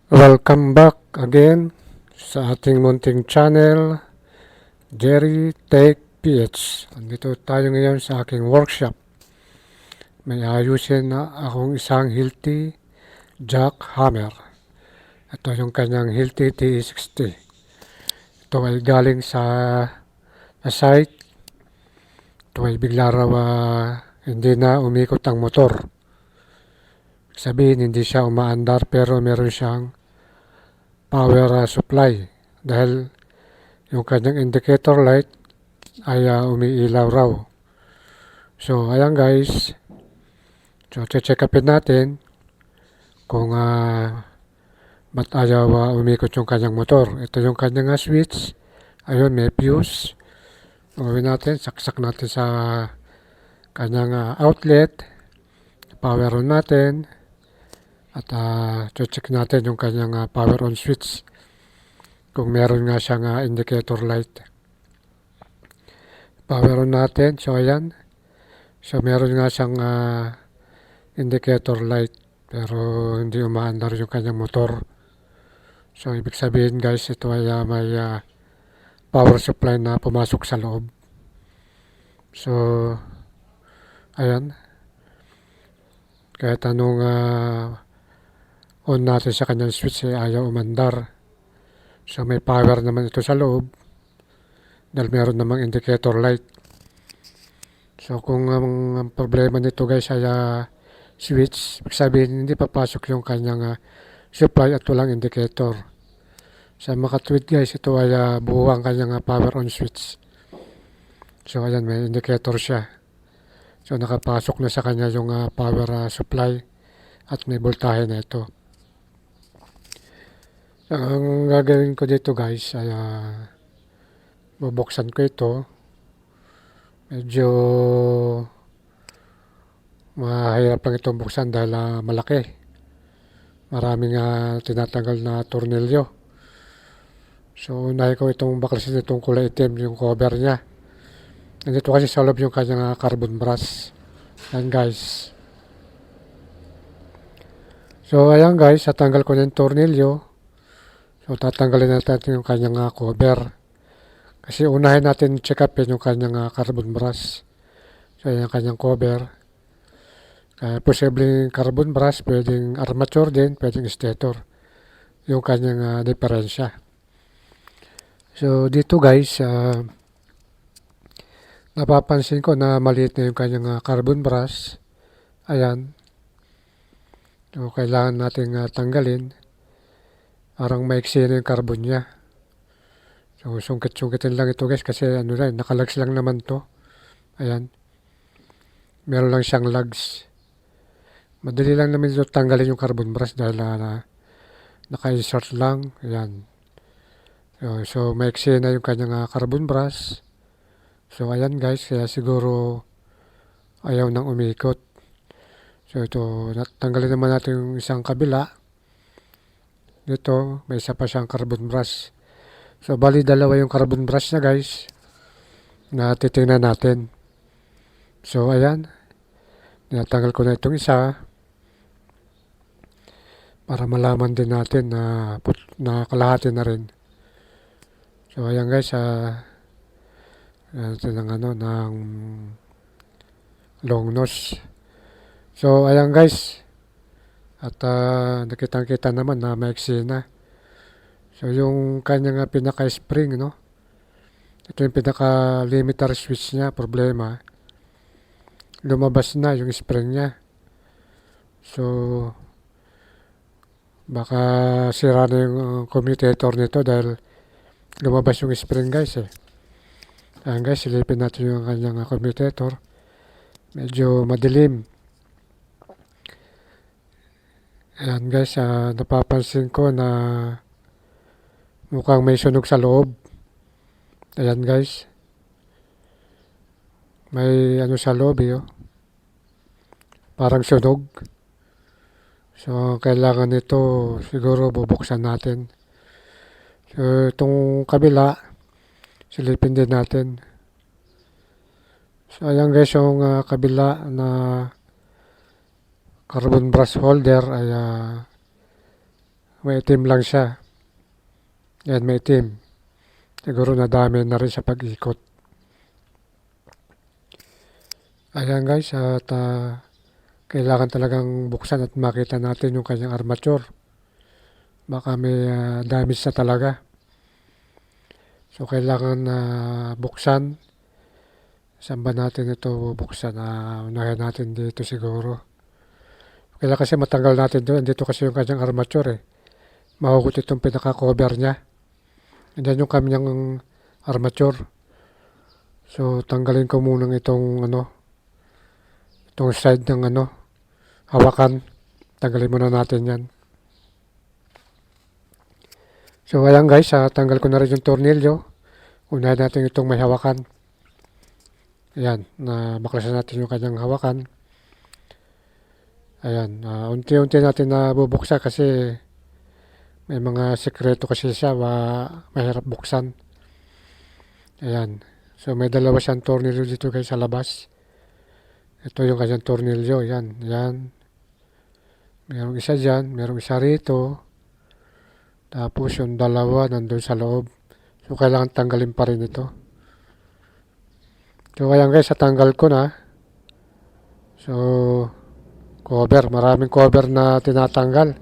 Welcome back again sa ating munting channel, Jerry Tech PH. Andito tayo ngayon sa aking workshop. May ayusin na akong isang Hilti jackhammer. Ito yung kanyang Hilti TE60. Ito ay galing sa site. Ito ay bigla raw hindi na umikot ang motor. Sabihin hindi siya umaandar pero meron siyang power supply dahil yung kanyang indicator light ay umiilaw raw. So ayan guys, so check upin natin kung ba't ayaw umikot yung kanyang motor. Ito yung kanyang switch, ayun may fuse. Gawin natin, saksak natin sa kanyang outlet, power on natin at check natin yung kanyang power on switch kung meron nga siyang indicator light. Power on natin, so ayan, so meron nga siyang indicator light pero hindi umaandar yung kanyang motor. So ibig sabihin guys, ito ay may power supply na pumasok sa loob. So ayan, kahit anong on natin sa kanyang switch ay ayaw umandar. So may power naman ito sa loob dahil meron namang indicator light. So kung ang problema nito guys ay switch, ibig sabihin hindi papasok yung kanyang supply at walang indicator. Sa makatwid guys, ito ay buo ang kanyang power on switch. So ayan, may indicator siya. So nakapasok na sa kanya yung power supply at may voltahe na ito. So, ang gagawin ko dito guys ay bubuksan ko ito. Medyo mahirap lang itong buksan dahil malaki. Maraming tinatanggal na tornilyo. So unahin ko itong baklasin itong kulay itim, yung cover niya. Nandito kasi sa loob yung kanyang carbon brush. Yan guys. So ayan guys, tatanggal ko na yung tornilyo. So tatanggalin natin yung kanyang cover. Kasi unahin natin check upin yung kanyang carbon brush. So ayan yung kanyang cover. Posibleng carbon brush, pwedeng armature din, pwedeng stator. Yung kanyang diferensya. So dito guys, napapansin ko na maliit na yung kanyang carbon brush. Ayan. So kailangan nating tanggalin. Parang maiksi na yung carbon niya. So sungkit-sungkitin lang ito guys kasi nakalags lang naman to. Ayan. Meron lang siyang lugs. Madali lang naman ito tanggalin yung carbon brush dahil naka-insert lang. Ayan. So maiksi na yung kanyang carbon brush. So ayan guys, kaya siguro ayaw nang umikot. So ito, tanggalin naman natin yung isang kabila. Dito, may isa pa siyang carbon brush. So bali dalawa yung carbon brush na guys na titingnan natin. So ayan, natanggal ko na itong isa para malaman din natin na kalahati na rin. So ayan guys, ito ng long nose. So ayan guys, at nakitang-kita naman na maiksi na. So yung kanyang pinaka-spring, no? Ito yung pinaka-limiter switch niya, problema. Lumabas na yung spring niya. So baka sira na yung commutator nito dahil lumabas yung spring guys eh. Ayan guys, silipin natin yung kanyang commutator. Medyo madilim. Ayan guys, napapansin ko na mukhang may sunog sa loob. Ayan guys. May sa loob eh. Oh. Parang sunog. So kailangan nito siguro bubuksan natin. So itong kabila, silipin din natin. So ayan guys, yung kabila na carbon brush holder ay May itim lang siya. Yan, may itim. Siguro nadami na rin sa pag-ikot. Ayan guys, at kailangan talagang buksan at makita natin yung kanyang armature. Baka may damage na talaga. So kailangan buksan. Saan ba natin ito buksan? Unahin natin dito siguro. Kailangan kasi matanggal natin doon. Dito kasi yung kanyang armature eh. Mahugot itong pinaka-cover niya. Yan yung kanyang armature. So tanggalin ko muna itong itong side ng hawakan. Tanggalin muna natin yan. So ayan guys, tanggal ko na rin yung tornilyo. Unahin natin itong may hawakan. Ayan, baklasan natin yung kanyang hawakan. Ayan, unti-unti natin na bubuksan kasi may mga sekreto kasi siya, mahirap buksan. Ayan, so may dalawa siyang tornilyo dito guys sa labas. Ito yung kanyang tornilyo, yan, yan. Merong isa dyan, merong isa rito. Tapos yung dalawa nandun sa loob. So kailangan tanggalin pa rin ito. So ayan guys, tanggal ko na. So cover, maraming cover na tinatanggal.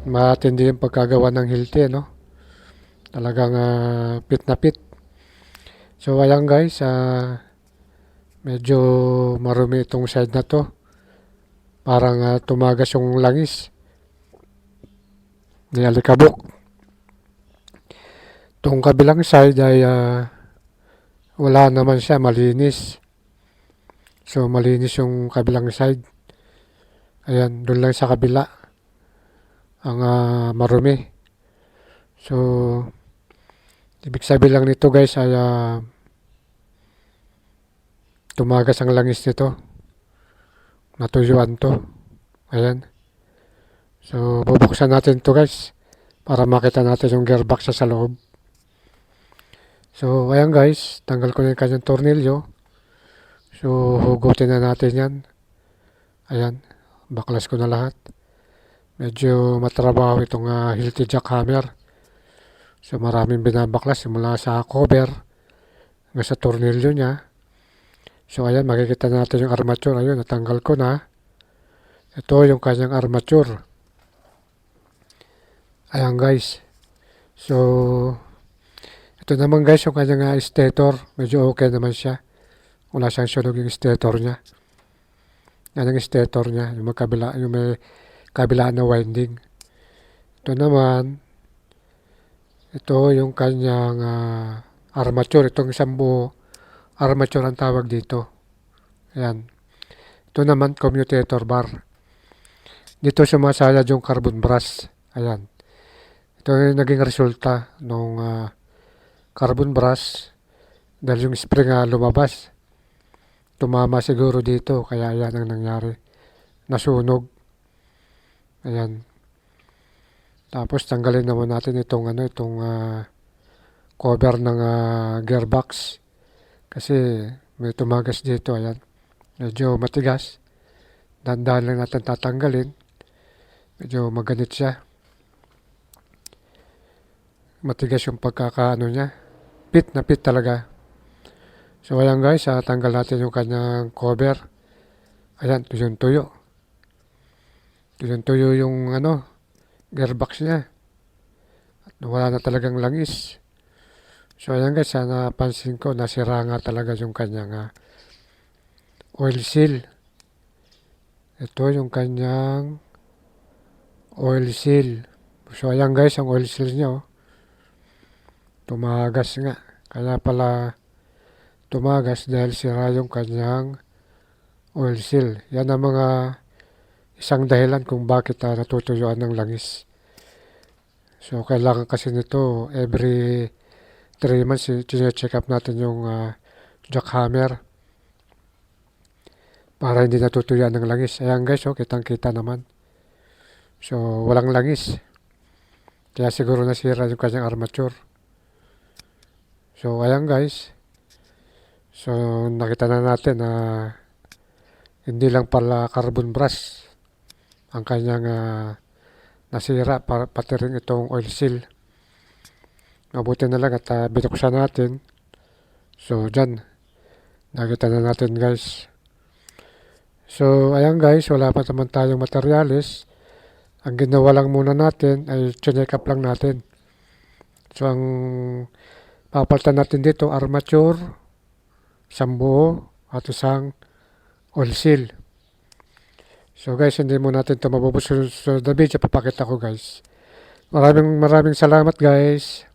Matindi yung pagkagawa ng hilti, no? Talagang pit na pit. So ayan guys, medyo marumi itong side na to. Parang tumagas yung langis. Nialikabok. Itong kabilang side ay wala naman siya, malinis. So malinis yung kabilang side. Ayan, doon lang sa kabila ang marumi. So ibig sabihin lang nito guys ay tumagas ang langis nito. Natuyuan to. Ayan. So bubuksan natin to guys para makita natin yung gearbox sa loob. So ayan guys, tanggal ko na yung kanyang tornilyo. So hugutin na natin yan. Ayan, baklas ko na lahat. Medyo matrabaho itong Hilti jack hammer. So maraming binabaklas mula sa cover hanggang sa tornilyo niya. So ayan, makikita natin yung armature. Ayun, natanggal ko na. Ito yung kanyang armature. Ayan guys. So ito naman guys yung kanyang stator. Medyo okay naman siya. Wala siyang sunog yung stator niya. Yan ang stator niya. Yung may kabila na winding. Ito naman. Ito yung kanyang armature. Itong isang buo armature ang tawag dito. Ayan. Ito naman commutator bar. Dito sumasayad yung carbon brush. Ayan. Ito yung naging resulta ng carbon brush dahil yung spring lumabas. Tumama siguro dito kaya yan ang nangyari. Nasunog. Ayan. Tapos tanggalin naman natin itong cover ng gearbox kasi may tumagas dito. Ayan. Medyo matigas. Dahan-dahan lang natin tatanggalin. Medyo maganit siya. Matigas yung pagkakaano niya. Pit na pit talaga. So ayan guys, tanggal natin yung kanyang cover. Ayan, tuyong-tuyo. Tuyong-tuyo yung gearbox niya. At wala na talagang langis. So ayan guys, napansin ko nasira nga talaga yung kanyang oil seal. Ito yung kanyang oil seal. So ayan guys, ang oil seal niya tumagas nga. Kaya pala tumagas dahil sira yung kanyang oil seal. Yan ang mga isang dahilan kung bakit natutuyuan ng langis. So kailangan kasi nito every 3 months check up natin yung jackhammer para hindi natutuyuan ng langis. Ayan guys, kitang-kita naman. So walang langis. Kaya siguro nasira yung kanyang armature. So ayan guys. So nakita na natin na hindi lang pala carbon brush ang kanyang nasira, pati rin itong oil seal. Mabuti na lang at binuksan natin. So dyan, nakita na natin guys. So ayan guys, wala pa naman tayong materyales. Ang ginawa lang muna natin ay check up lang natin. So ang papalitan natin dito, armature, isang buo at isang oil seal. So guys, hindi mo natin ito mabubusunod sa video, papakita ko guys. Maraming salamat guys.